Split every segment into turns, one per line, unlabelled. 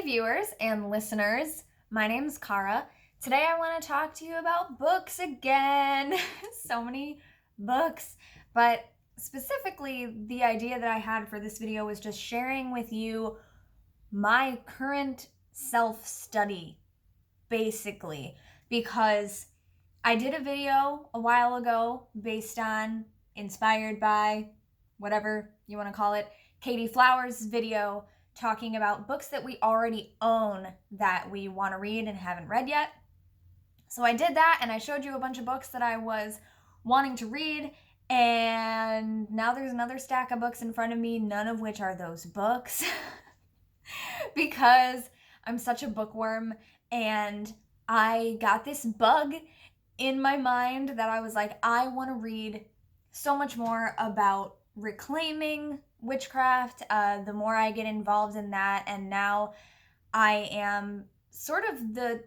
Hey viewers and listeners, my name's Cara. Today I want to talk to you about books again. So many books, but specifically the idea that I had for this video was just sharing with you my current self-study, basically, because I did a video a while ago based on, inspired by, whatever you want to call it, Katie Flowers' video talking about books that we already own that we want to read and haven't read yet. So I did that and I showed you a bunch of books that I was wanting to read, and now there's another stack of books in front of me, none of which are those books because I'm such a bookworm, and I got this bug in my mind that I was like, I want to read so much more about reclaiming witchcraft, the more I get involved in that, and now I am sort of the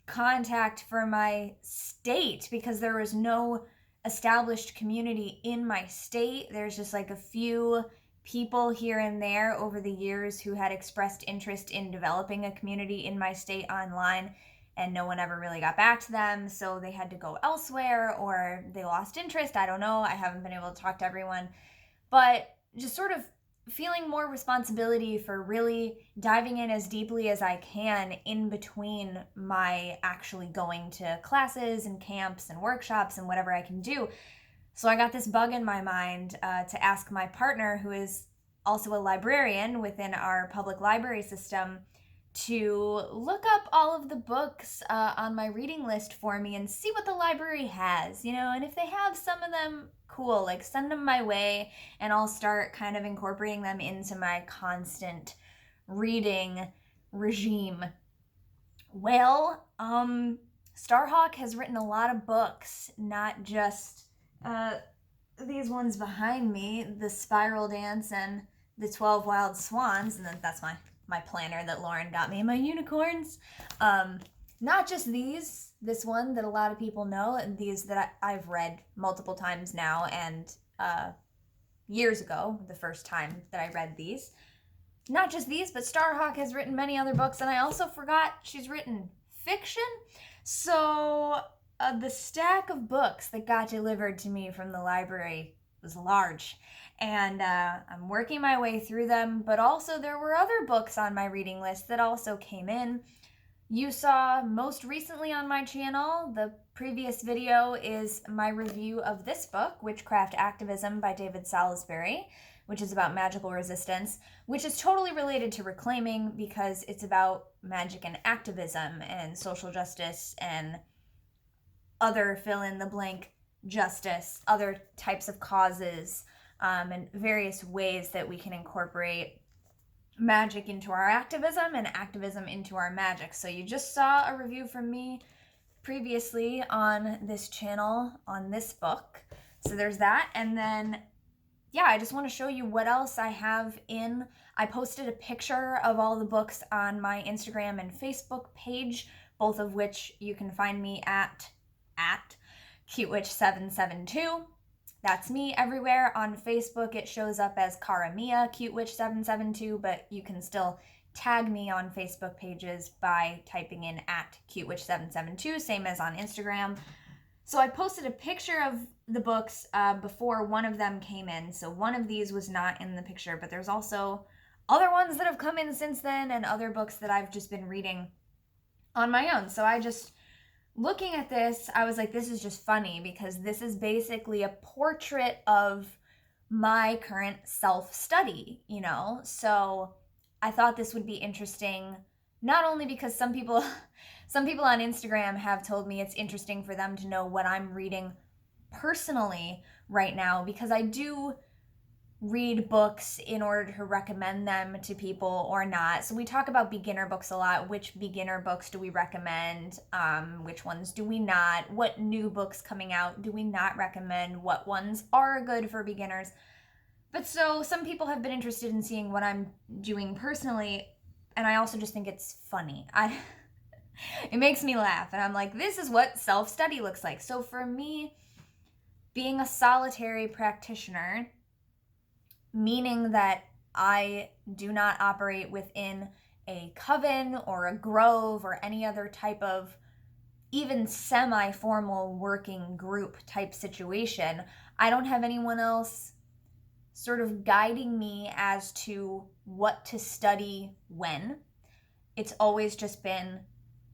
contact for my state because there was no established community in my state. There's just like a few people here and there over the years who had expressed interest in developing a community in my state online, and no one ever really got back to them, so they had to go elsewhere or they lost interest. I don't know. I haven't been able to talk to everyone, but just sort of feeling more responsibility for really diving in as deeply as I can in between my actually going to classes and camps and workshops and whatever I can do. So I got this bug in my mind to ask my partner, who is also a librarian within our public library system, to look up all of the books on my reading list for me and see what the library has, and if they have some of them, cool, like send them my way and I'll start kind of incorporating them into my constant reading regime. Well, Starhawk has written a lot of books, not just these ones behind me, The Spiral Dance and The 12 Wild Swans, and that's my planner that Lauren got me, my unicorns. Not just this one that a lot of people know, and these that I've read multiple times now, and years ago, the first time that I read these. Not just these, but Starhawk has written many other books, and I also forgot she's written fiction. So the stack of books that got delivered to me from the library was large, and I'm working my way through them, but also there were other books on my reading list that also came in. You saw most recently on my channel, the previous video is my review of this book, Witchcraft Activism by David Salisbury, which is about magical resistance, which is totally related to reclaiming because it's about magic and activism and social justice and other fill-in-the-blank justice, other types of causes, and various ways that we can incorporate magic into our activism and activism into our magic. So you just saw a review from me previously on this channel on this book. So there's that. And then, yeah, I just want to show you what else I have in. I posted a picture of all the books on my Instagram and Facebook page, both of which you can find me at CuteWitch772. That's me everywhere. On Facebook, it shows up as Cara Mia, CuteWitch772, but you can still tag me on Facebook pages by typing in at CuteWitch772, same as on Instagram. So I posted a picture of the books before one of them came in. So one of these was not in the picture, but there's also other ones that have come in since then and other books that I've just been reading on my own. So looking at this, I was like, this is just funny because this is basically a portrait of my current self-study, So I thought this would be interesting, not only because some people on Instagram have told me it's interesting for them to know what I'm reading personally right now, because I do read books in order to recommend them to people or not. So we talk about beginner books a lot. Which beginner books do we recommend? Which ones do we not? What new books coming out do we not recommend? What ones are good for beginners? But so some people have been interested in seeing what I'm doing personally, and I also just think it's funny. It makes me laugh, and I'm like, this is what self-study looks like. So for me, being a solitary practitioner, meaning that I do not operate within a coven or a grove or any other type of even semi-formal working group type situation. I don't have anyone else sort of guiding me as to what to study when. It's always just been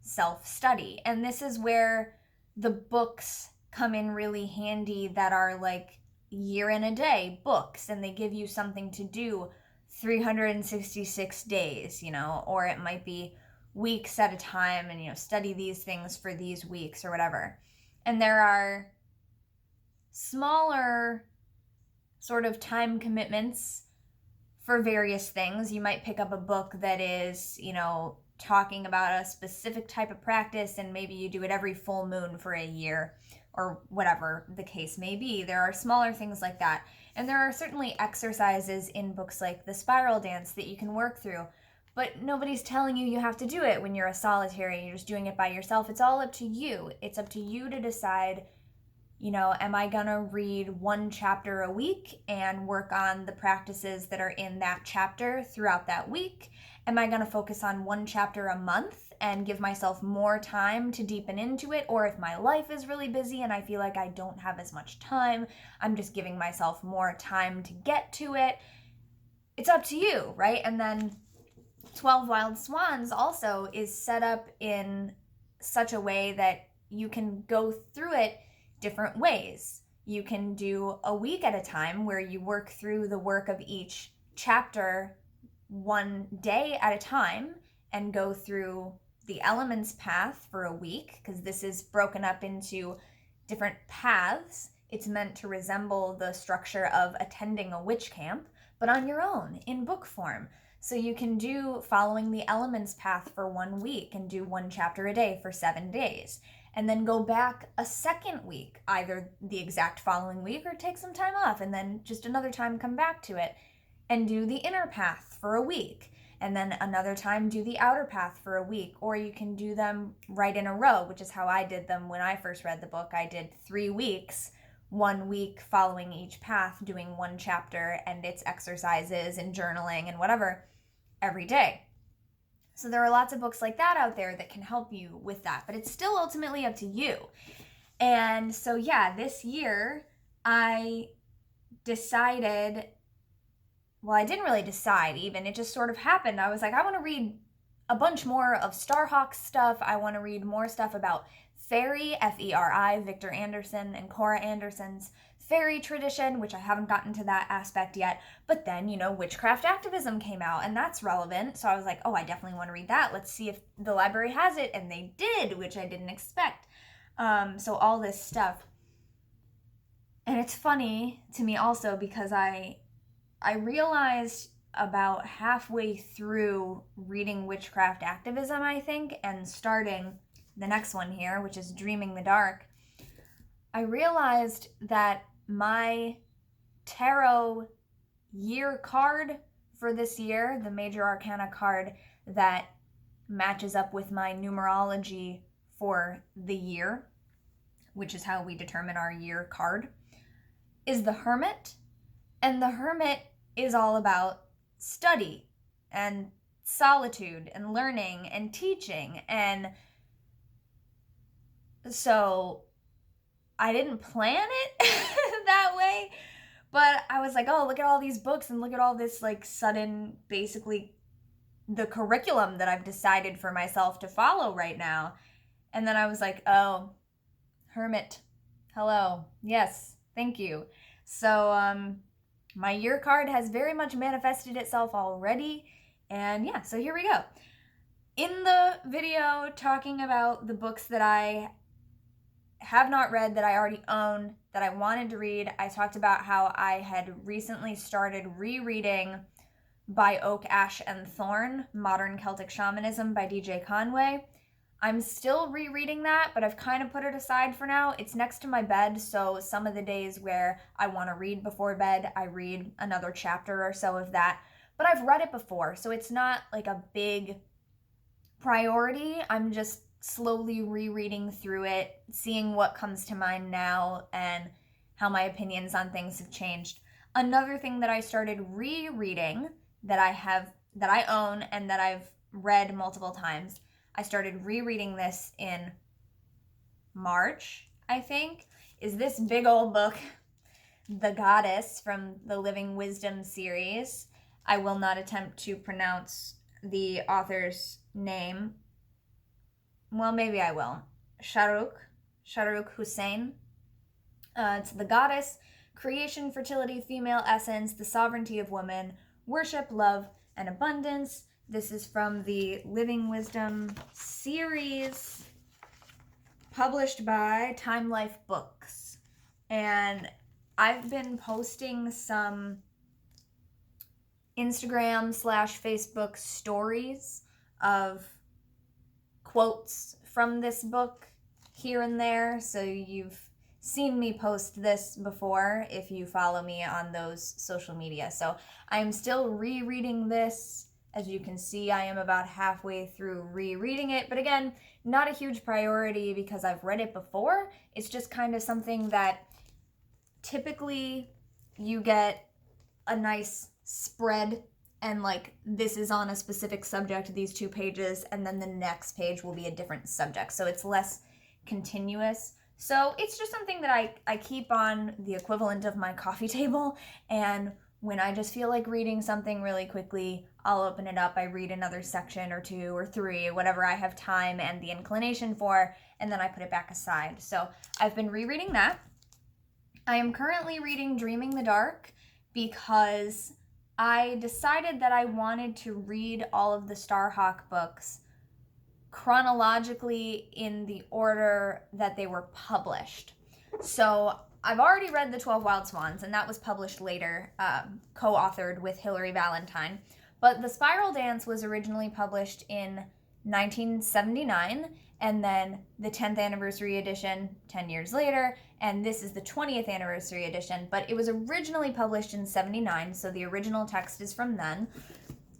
self-study. And this is where the books come in really handy that are like year in a day books, and they give you something to do 366 days, or it might be weeks at a time, and study these things for these weeks or whatever. And there are smaller sort of time commitments for various things. You might pick up a book that is, talking about a specific type of practice, and maybe you do it every full moon for a year or whatever the case may be. There are smaller things like that. And there are certainly exercises in books like The Spiral Dance that you can work through, but nobody's telling you you have to do it when you're a solitary, you're just doing it by yourself. It's all up to you. It's up to you to decide, am I gonna read one chapter a week and work on the practices that are in that chapter throughout that week? Am I gonna focus on one chapter a month and give myself more time to deepen into it? Or if my life is really busy and I feel like I don't have as much time, I'm just giving myself more time to get to it. It's up to you, right? And then 12 Wild Swans also is set up in such a way that you can go through it different ways. You can do a week at a time where you work through the work of each chapter one day at a time and go through the elements path for a week, because this is broken up into different paths. It's meant to resemble the structure of attending a witch camp, but on your own in book form. So you can do following the elements path for 1 week and do one chapter a day for 7 days. And then go back a second week, either the exact following week or take some time off, and then just another time come back to it and do the inner path for a week. And then another time do the outer path for a week. Or you can do them right in a row, which is how I did them when I first read the book. I did 3 weeks, 1 week following each path, doing one chapter and its exercises and journaling and whatever every day. So there are lots of books like that out there that can help you with that, but it's still ultimately up to you. And so yeah, this year I decided, well, I didn't really decide even, it just sort of happened. I was like, I want to read a bunch more of Starhawk stuff. I want to read more stuff about fairy, F-E-R-I, Victor Anderson and Cora Anderson's fairy tradition, which I haven't gotten to that aspect yet. But then, witchcraft activism came out, and that's relevant. So I was like, oh, I definitely want to read that. Let's see if the library has it. And they did, which I didn't expect. So all this stuff. And it's funny to me also because I realized about halfway through reading Witchcraft Activism, I think, and starting the next one here, which is Dreaming the Dark, I realized that my tarot year card for this year, the Major Arcana card that matches up with my numerology for the year, which is how we determine our year card, is the Hermit. And the Hermit is all about study and solitude and learning and teaching. And so I didn't plan it that way, but I was like, oh, look at all these books and look at all this like sudden, basically the curriculum that I've decided for myself to follow right now. And then I was like, oh, Hermit, hello, yes, thank you. So my year card has very much manifested itself already. And yeah, so here we go. In the video talking about the books that I have not read, that I already own, that I wanted to read, I talked about how I had recently started rereading By Oak, Ash, and Thorn, Modern Celtic Shamanism by DJ Conway. I'm still rereading that, but I've kind of put it aside for now. It's next to my bed, so some of the days where I want to read before bed, I read another chapter or so of that. But I've read it before, so it's not like a big priority. I'm just slowly rereading through it, seeing what comes to mind now and how my opinions on things have changed. Another thing that I started rereading that I own and that I've read multiple times. I started rereading this in March, I think, is this big old book, The Goddess, from the Living Wisdom series. I will not attempt to pronounce the author's name. Well, maybe I will. Shahrukh Hussain. It's The Goddess, Creation, Fertility, Female Essence, the Sovereignty of Woman, Worship, Love, and Abundance. This is from the Living Wisdom series, published by Time Life Books. And I've been posting some Instagram/Facebook stories of quotes from this book here and there. So you've seen me post this before if you follow me on those social media. So I'm still rereading this. As you can see, I am about halfway through rereading it. But again, not a huge priority because I've read it before. It's just kind of something that typically you get a nice spread and like this is on a specific subject, these 2 pages, and then the next page will be a different subject. So it's less continuous. So it's just something that I keep on the equivalent of my coffee table, and when I just feel like reading something really quickly, I'll open it up, I read another section or 2 or 3, whatever I have time and the inclination for, and then I put it back aside. So I've been rereading that. I am currently reading Dreaming the Dark because I decided that I wanted to read all of the Starhawk books chronologically in the order that they were published. So I've already read The 12 Wild Swans, and that was published later, co-authored with Hilary Valentine. But The Spiral Dance was originally published in 1979, and then the 10th anniversary edition 10 years later, and this is the 20th anniversary edition, but it was originally published in 79, so the original text is from then.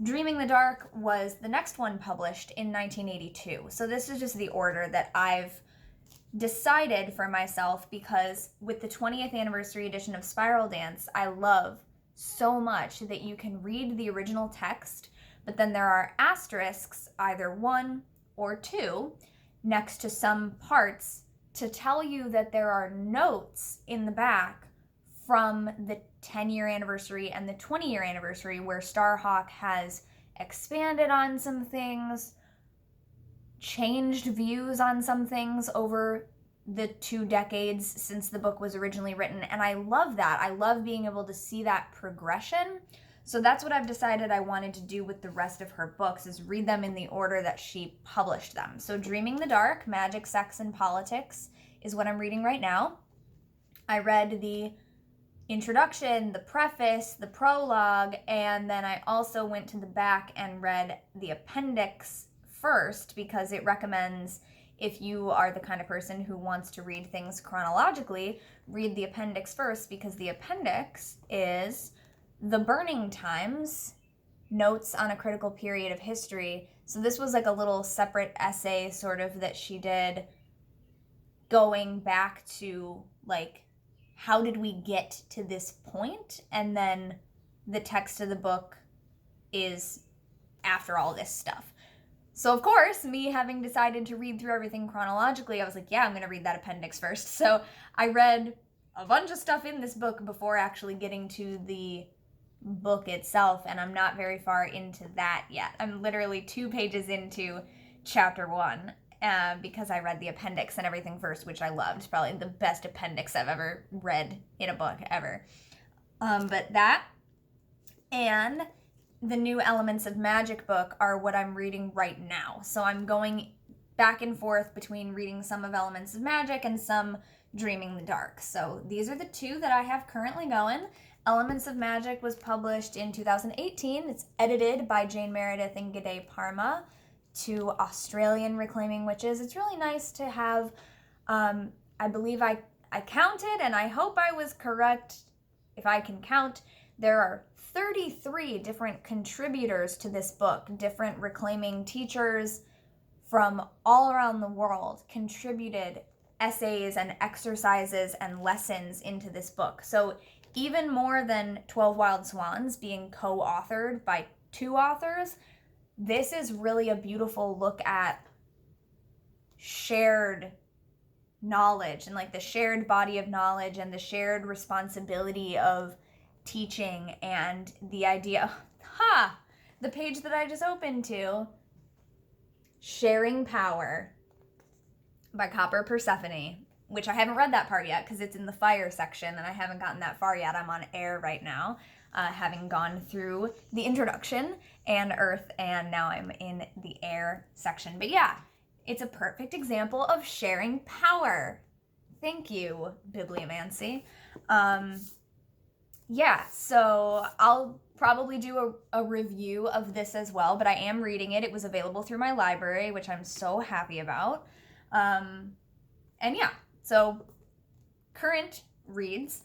Dreaming the Dark was the next one published in 1982. So this is just the order that I've decided for myself because with the 20th anniversary edition of Spiral Dance, I love so much that you can read the original text, but then there are asterisks, either 1 or 2, next to some parts to tell you that there are notes in the back from the 10-year anniversary and the 20-year anniversary where Starhawk has expanded on some things, changed views on some things over the 2 decades since the book was originally written. And I love that. I love being able to see that progression. So that's what I've decided I wanted to do with the rest of her books, is read them in the order that she published them. So Dreaming the Dark, Magic, Sex, and Politics is what I'm reading right now. I read the introduction, the preface, the prologue, and then I also went to the back and read the appendix first because it recommends, if you are the kind of person who wants to read things chronologically, read the appendix first, because the appendix is The Burning Times, Notes on a Critical Period of History. So this was like a little separate essay sort of that she did going back to like, how did we get to this point? And then the text of the book is after all this stuff. So of course, me having decided to read through everything chronologically, I was like, yeah, I'm going to read that appendix first. So I read a bunch of stuff in this book before actually getting to the book itself, and I'm not very far into that yet. I'm literally 2 pages into chapter 1. Because I read the appendix and everything first, which I loved. It's probably the best appendix I've ever read in a book ever. But that and the New Elements of Magic book are what I'm reading right now. So I'm going back and forth between reading some of Elements of Magic and some Dreaming the Dark. So these are the 2 that I have currently going. Elements of Magic was published in 2018. It's edited by Jane Meredith and G'day Parma, 2 Australian reclaiming witches. It's really nice to have, I believe I counted, and I hope I was correct if I can count. There are 33 different contributors to this book, different reclaiming teachers from all around the world contributed essays and exercises and lessons into this book. So even more than 12 Wild Swans being co-authored by 2 authors, this is really a beautiful look at shared knowledge and like the shared body of knowledge and the shared responsibility of teaching, and the idea, the page that I just opened to, Sharing Power by Copper Persephone, which I haven't read that part yet because it's in the fire section and I haven't gotten that far yet. I'm on air right now, having gone through the introduction and earth, and now I'm in the air section. But yeah, it's a perfect example of sharing power. Thank you, Bibliomancy. Yeah, so I'll probably do a review of this as well, but I am reading it. It was available through my library, which I'm so happy about. And yeah, so current reads.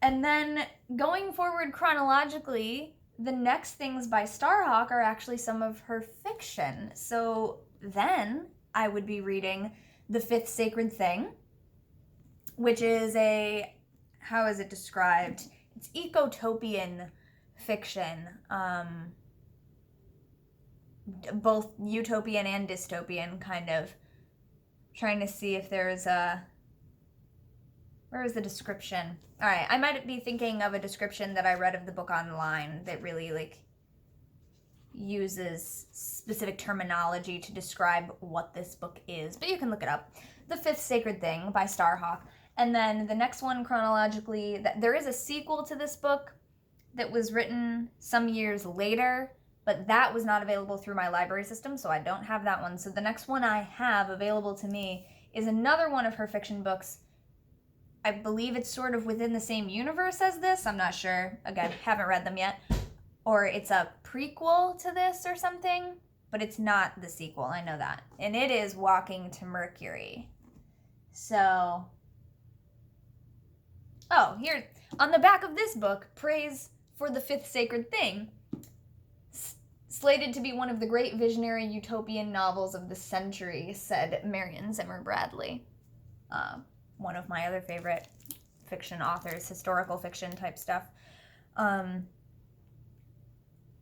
And then going forward chronologically, the next things by Starhawk are actually some of her fiction. So then I would be reading The Fifth Sacred Thing, which is how is it described? It's ecotopian fiction, both utopian and dystopian, kind of. Trying to see if there's where is the description? All right, I might be thinking of a description that I read of the book online that really like uses specific terminology to describe what this book is, but you can look it up. The Fifth Sacred Thing by Starhawk. And then the next one chronologically, there is a sequel to this book that was written some years later, but that was not available through my library system, so I don't have that one. So the next one I have available to me is another one of her fiction books. I believe it's sort of within the same universe as this. I'm not sure. Again, haven't read them yet. Or it's a prequel to this or something, but it's not the sequel. I know that. And it is Walking to Mercury. So, here, on the back of this book, praise for the Fifth Sacred Thing, slated to be one of the great visionary utopian novels of the century, said Marion Zimmer Bradley, one of my other favorite fiction authors, historical fiction type stuff.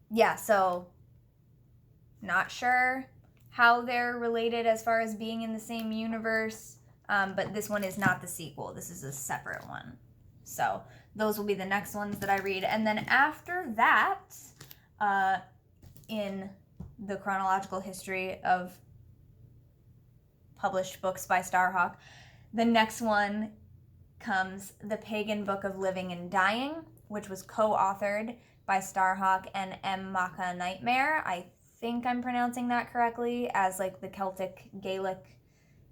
Yeah, so not sure how they're related as far as being in the same universe, but this one is not the sequel. This is a separate one. So those will be the next ones that I read. And then after that, in the chronological history of published books by Starhawk, the next one comes The Pagan Book of Living and Dying, which was co-authored by Starhawk and M. Macha Nightmare. I think I'm pronouncing that correctly, as like the Celtic Gaelic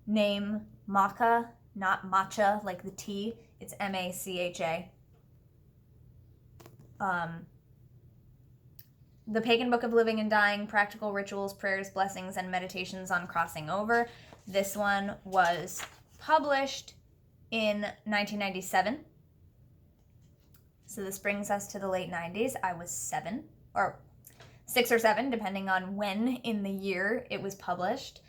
name Macha, not matcha, like the tea. It's M-A-C-H-A. The Pagan Book of Living and Dying, Practical Rituals, Prayers, Blessings, and Meditations on Crossing Over. This one was published in 1997. So this brings us to the late 90s. I was 7, or 6 or 7, depending on when in the year it was published.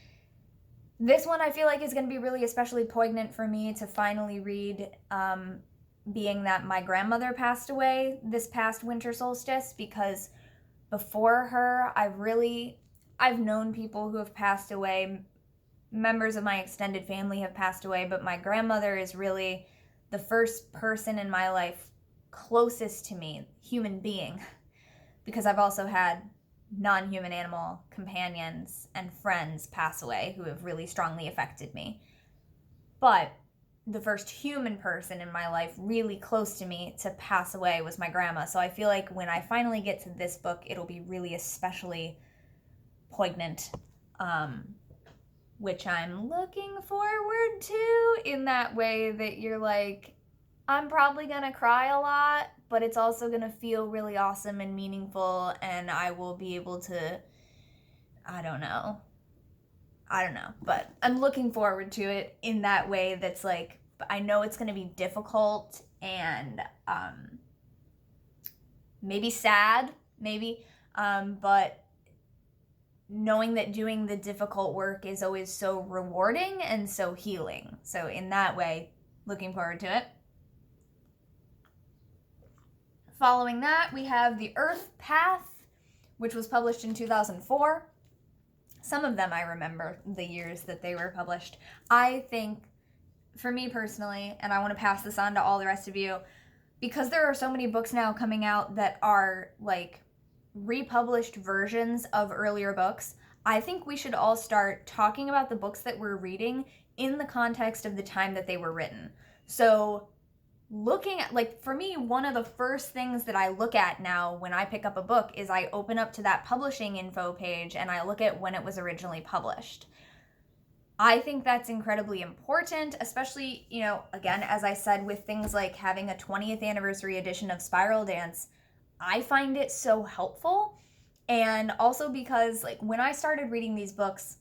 This one I feel like is going to be really especially poignant for me to finally read, being that my grandmother passed away this past winter solstice, because before her, I've known people who have passed away. Members of my extended family have passed away, but my grandmother is really the first person in my life closest to me, human being, because I've also had non-human animal companions and friends pass away who have really strongly affected me. But the first human person in my life really close to me to pass away was my grandma. So I feel like when I finally get to this book, it'll be really especially poignant, which I'm looking forward to, in that way that you're like, I'm probably gonna cry a lot, but it's also gonna feel really awesome and meaningful, and I will be able to, I don't know, but I'm looking forward to it in that way that's like, I know it's gonna be difficult and maybe sad, but knowing that doing the difficult work is always so rewarding and so healing. So in that way, looking forward to it. Following that, we have The Earth Path, which was published in 2004. Some of them I remember the years that they were published. I think, for me personally, and I want to pass this on to all the rest of you, because there are so many books now coming out that are like republished versions of earlier books, I think we should all start talking about the books that we're reading in the context of the time that they were written. So looking at, like, for me, one of the first things that I look at now when I pick up a book is I open up to that publishing info page and I look at when it was originally published. I think that's incredibly important, especially, you know, again, as I said, with things like having a 20th anniversary edition of Spiral Dance, I find it so helpful. And also because, like, when I started reading these books,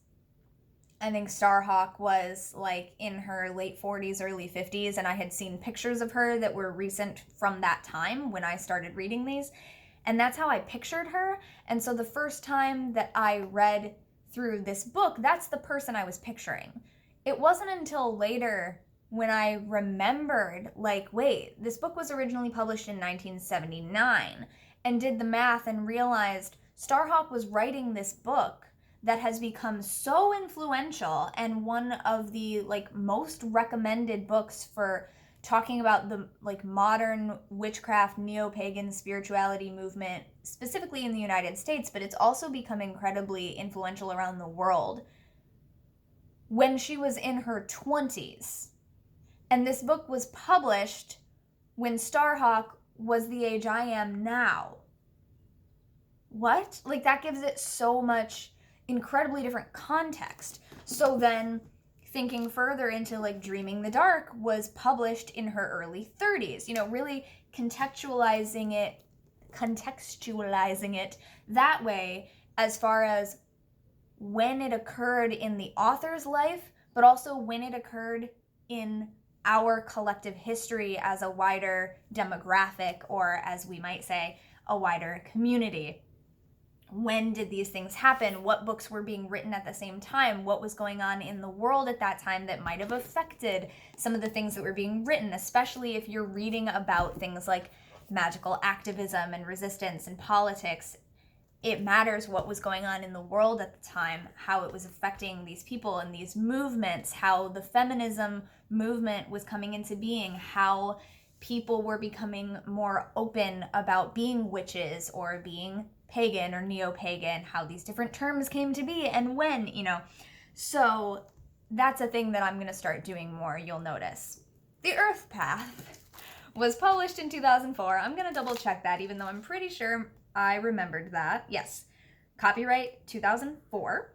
I think Starhawk was like in her late 40s, early 50s, and I had seen pictures of her that were recent from that time when I started reading these. And that's how I pictured her. And so the first time that I read through this book, that's the person I was picturing. It wasn't until later when I remembered, like, wait, this book was originally published in 1979, and did the math and realized Starhawk was writing this book that has become so influential and one of the like most recommended books for talking about the like modern witchcraft, neo-pagan spirituality movement, specifically in the United States, but it's also become incredibly influential around the world, when she was in her 20s. And this book was published when Starhawk was the age I am now. What? Like, that gives it so much incredibly different context. So then thinking further into like Dreaming the Dark was published in her early 30s, you know, really contextualizing it that way as far as when it occurred in the author's life, but also when it occurred in our collective history as a wider demographic, or as we might say, a wider community. When did these things happen? What books were being written at the same time? What was going on in the world at that time that might have affected some of the things that were being written, especially if you're reading about things like magical activism and resistance and politics. It matters what was going on in the world at the time, how it was affecting these people and these movements, how the feminism movement was coming into being, how people were becoming more open about being witches or being pagan or neo-pagan, how these different terms came to be and when, you know. So that's a thing that I'm going to start doing more, you'll notice. The Earth Path was published in 2004. I'm going to double check that, even though I'm pretty sure I remembered that. Yes, copyright 2004.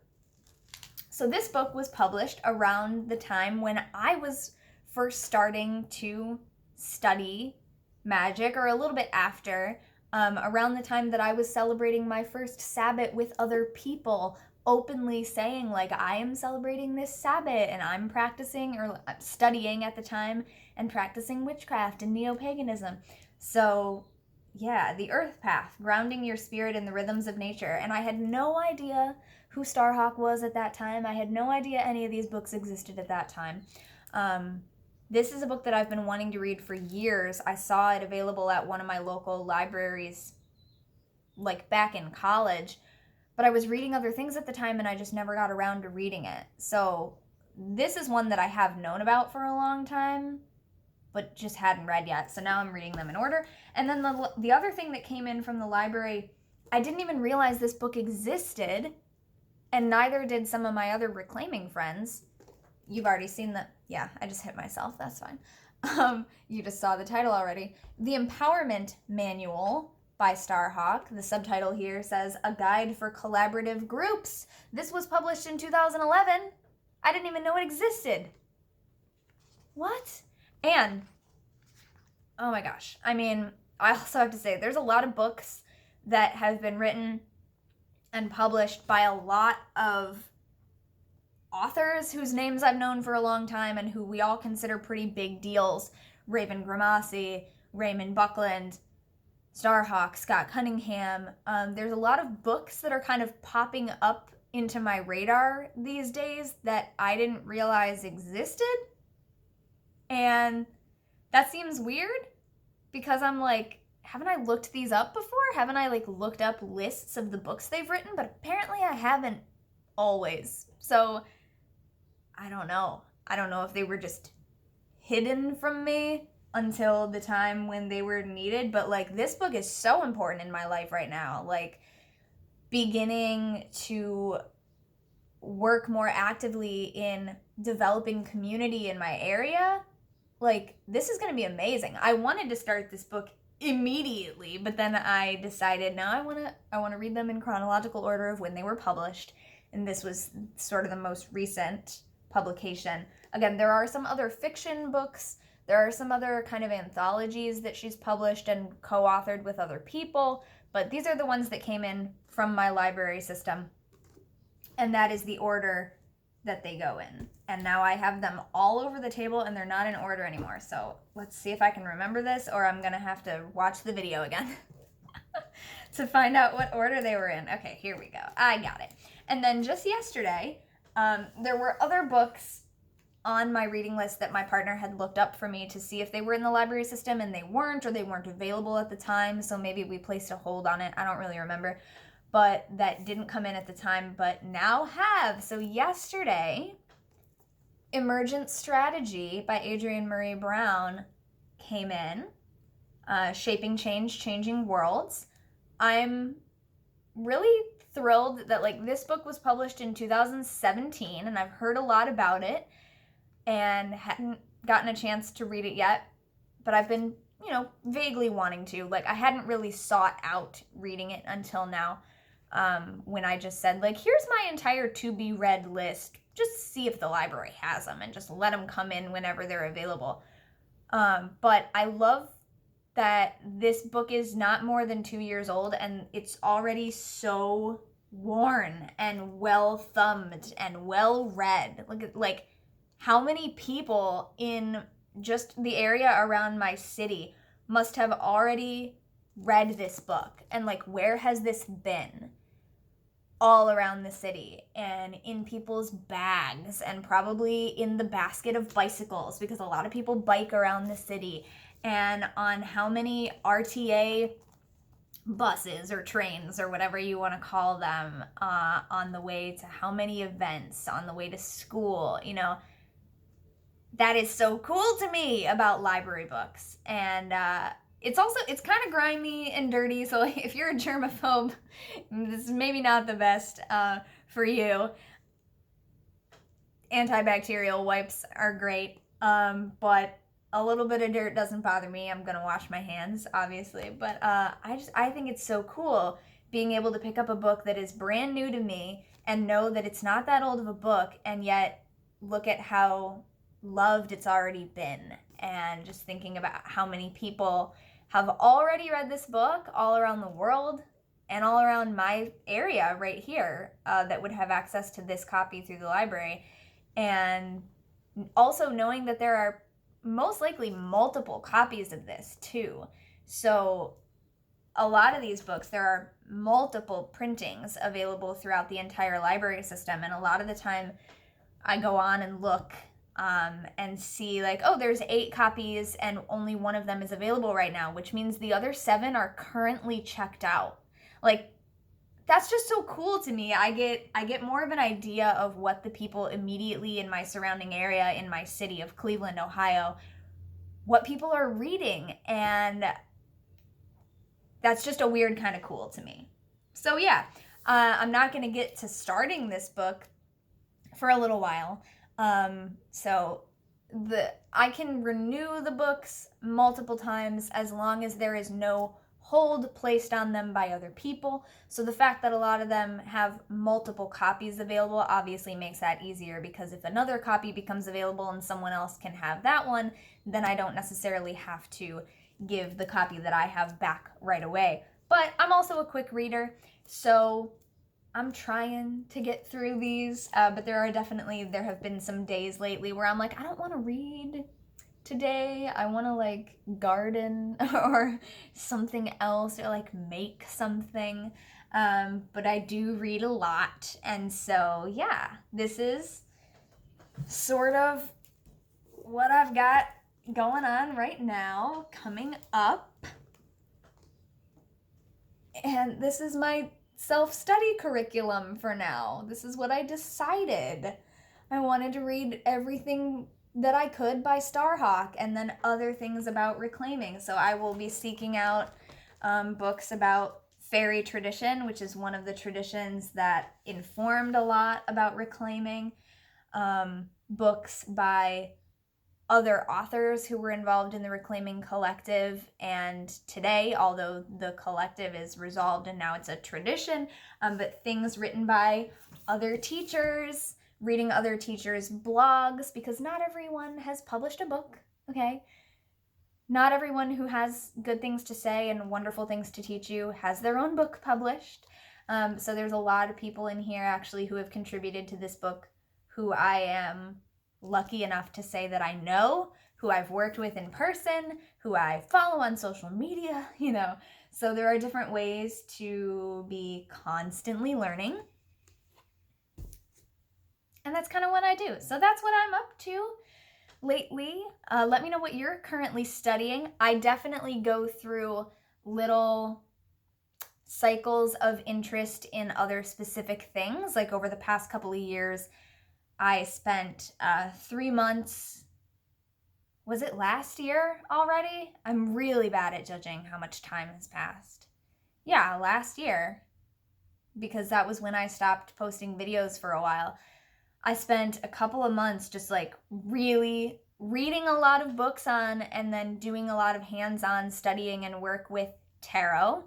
So this book was published around the time when I was first starting to study magic, or a little bit after, around the time that I was celebrating my first Sabbath with other people, openly saying, like, I am celebrating this Sabbath and I'm practicing, or studying at the time, and practicing witchcraft and neo-paganism. So yeah, the Earth Path, grounding your spirit in the rhythms of nature. And I had no idea who Starhawk was at that time. I had no idea any of these books existed at that time. This is a book that I've been wanting to read for years. I saw it available at one of my local libraries, like back in college, but I was reading other things at the time and I just never got around to reading it. So this is one that I have known about for a long time, but just hadn't read yet. So now I'm reading them in order. And then the other thing that came in from the library, I didn't even realize this book existed, and neither did some of my other reclaiming friends. You've already seen the, yeah, I just hit myself, that's fine. You just saw the title already. The Empowerment Manual by Starhawk. The subtitle here says, A Guide for Collaborative Groups. This was published in 2011. I didn't even know it existed. What? And, oh my gosh, I mean, I also have to say, there's a lot of books that have been written and published by a lot of authors whose names I've known for a long time and who we all consider pretty big deals. Raven Grimassi, Raymond Buckland, Starhawk, Scott Cunningham. There's a lot of books that are kind of popping up into my radar these days that I didn't realize existed. And that seems weird because I'm like, haven't I looked these up before? Haven't I like looked up lists of the books they've written? But apparently I haven't always. So I don't know. I don't know if they were just hidden from me until the time when they were needed, but like this book is so important in my life right now. Like beginning to work more actively in developing community in my area, like this is going to be amazing. I wanted to start this book immediately, but then I decided now I want to read them in chronological order of when they were published, and this was sort of the most recent publication. Again, there are some other fiction books, there are some other kind of anthologies that she's published and co-authored with other people, but these are the ones that came in from my library system, and that is the order that they go in. And now I have them all over the table and they're not in order anymore. So let's see if I can remember this, or I'm gonna have to watch the video again to find out what order they were in. Okay, here we go. I got it. And then just yesterday, there were other books on my reading list that my partner had looked up for me to see if they were in the library system, and they weren't, or they weren't available at the time. So maybe we placed a hold on it. I don't really remember. But that didn't come in at the time, but now have. So yesterday, Emergent Strategy by Adrienne Maree Brown came in. Shaping Change, Changing Worlds. I'm really thrilled that like this book was published in 2017, and I've heard a lot about it and hadn't gotten a chance to read it yet, but I've been, vaguely wanting to. Like I hadn't really sought out reading it until now. When I just said, like, here's my entire to-be-read list. Just see if the library has them and just let them come in whenever they're available. But I love that this book is not more than 2 years old, and it's already so worn and well-thumbed and well-read. Like how many people in just the area around my city must have already read this book, and like where has this been? All around the city and in people's bags and probably in the basket of bicycles, because a lot of people bike around the city, and on how many RTA buses or trains or whatever you want to call them on the way to how many events, on the way to school. That is so cool to me about library books. And it's kind of grimy and dirty, so if you're a germaphobe, this is maybe not the best for you. Antibacterial wipes are great, but a little bit of dirt doesn't bother me. I'm gonna wash my hands, obviously, but I think it's so cool being able to pick up a book that is brand new to me and know that it's not that old of a book, and yet look at how loved it's already been, and just thinking about how many people have already read this book all around the world and all around my area right here that would have access to this copy through the library. And also knowing that there are most likely multiple copies of this too. So a lot of these books, there are multiple printings available throughout the entire library system, and a lot of the time I go on and look and see like, oh, there's 8 copies and only one of them is available right now, which means the other 7 are currently checked out. Like, that's just so cool to me. I get more of an idea of what the people immediately in my surrounding area, in my city of Cleveland, Ohio, what people are reading, and that's just a weird kind of cool to me. So yeah, I'm not going to get to starting this book for a little while. So I can renew the books multiple times as long as there is no hold placed on them by other people. So the fact that a lot of them have multiple copies available obviously makes that easier, because if another copy becomes available and someone else can have that one, then I don't necessarily have to give the copy that I have back right away. But I'm also a quick reader, so I'm trying to get through these, but there have been some days lately where I'm like, I don't want to read today. I want to like garden or something else, or like make something. But I do read a lot. And so, yeah, this is sort of what I've got going on right now. Coming up, And this is my self-study curriculum for now. This is what I decided. I wanted to read everything that I could by Starhawk and then other things about reclaiming. So I will be seeking out books about fairy tradition, which is one of the traditions that informed a lot about reclaiming. Books by other authors who were involved in the Reclaiming Collective, and today, although the collective is resolved and now it's a tradition, but things written by other teachers, reading other teachers' blogs, because not everyone has published a book, okay? Not everyone who has good things to say and wonderful things to teach you has their own book published. So there's a lot of people in here actually who have contributed to this book who I am lucky enough to say that I know, who I've worked with in person, who I follow on social media, you know. So there are different ways to be constantly learning. And that's kind of what I do. So that's what I'm up to lately. Let me know what you're currently studying. I definitely go through little cycles of interest in other specific things. Like over the past couple of years, I spent 3 months, was it last year already? I'm really bad at judging how much time has passed. Yeah, last year, because that was when I stopped posting videos for a while. I spent a couple of months just like really reading a lot of books on and then doing a lot of hands-on studying and work with tarot.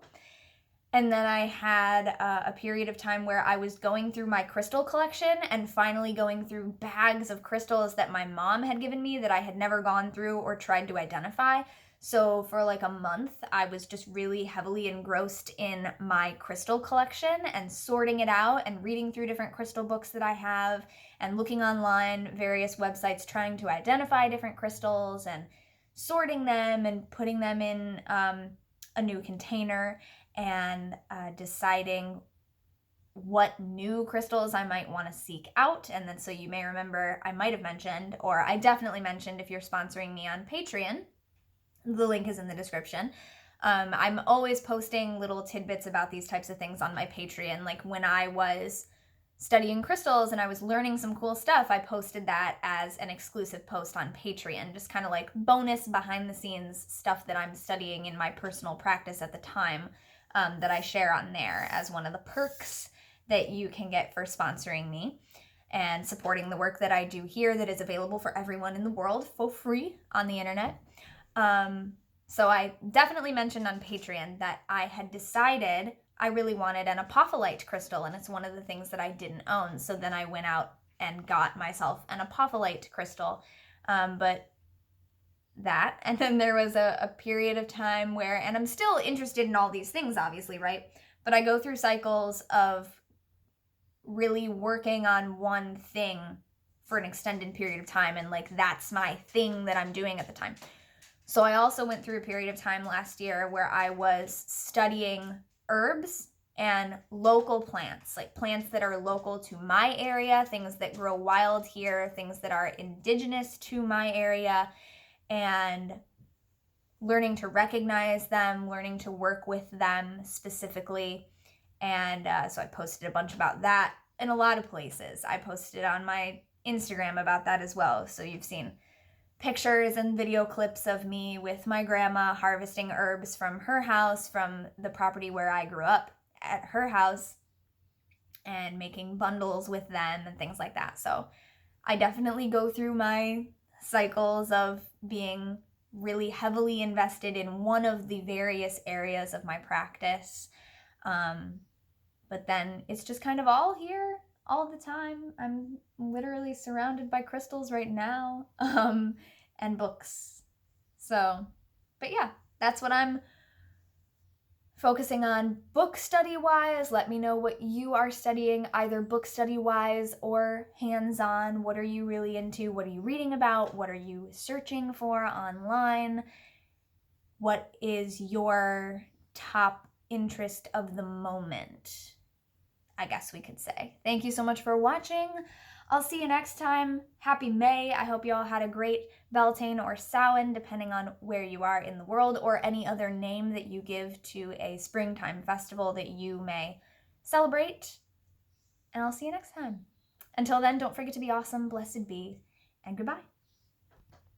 And then I had a period of time where I was going through my crystal collection and finally going through bags of crystals that my mom had given me that I had never gone through or tried to identify. So for like a month, I was just really heavily engrossed in my crystal collection and sorting it out and reading through different crystal books that I have and looking online, various websites, trying to identify different crystals and sorting them and putting them in a new container and deciding what new crystals I might want to seek out. And then, so you may remember, I might have mentioned, or I definitely mentioned if you're sponsoring me on Patreon, the link is in the description. I'm always posting little tidbits about these types of things on my Patreon. Like when I was studying crystals and I was learning some cool stuff, I posted that as an exclusive post on Patreon, just kind of like bonus behind the scenes stuff that I'm studying in my personal practice at the time. That I share on there as one of the perks that you can get for sponsoring me and supporting the work that I do here that is available for everyone in the world for free on the internet. So I definitely mentioned on Patreon that I had decided I really wanted an apophyllite crystal, and it's one of the things that I didn't own. So then I went out and got myself an apophyllite crystal. And then there was a period of time where, and I'm still interested in all these things, obviously, right? But I go through cycles of really working on one thing for an extended period of time, and like that's my thing that I'm doing at the time. So I also went through a period of time last year where I was studying herbs and local plants, like plants that are local to my area, things that grow wild here, things that are indigenous to my area, and learning to recognize them, learning to work with them specifically. And so I posted a bunch about that in a lot of places. I posted on my Instagram about that as well. So you've seen pictures and video clips of me with my grandma harvesting herbs from her house, from the property where I grew up at her house, and making bundles with them and things like that. So I definitely go through my cycles of being really heavily invested in one of the various areas of my practice. But then it's just kind of all here all the time. I'm literally surrounded by crystals right now, and books. So, but yeah, that's what I'm focusing on book study wise. Let me know what you are studying, either book study wise or hands-on. What are you really into? What are you reading about? What are you searching for online? What is your top interest of the moment, I guess we could say. Thank you so much for watching. I'll see you next time. Happy May. I hope you all had a great Beltane or Samhain, depending on where you are in the world, or any other name that you give to a springtime festival that you may celebrate. And I'll see you next time. Until then, don't forget to be awesome, blessed be, and goodbye.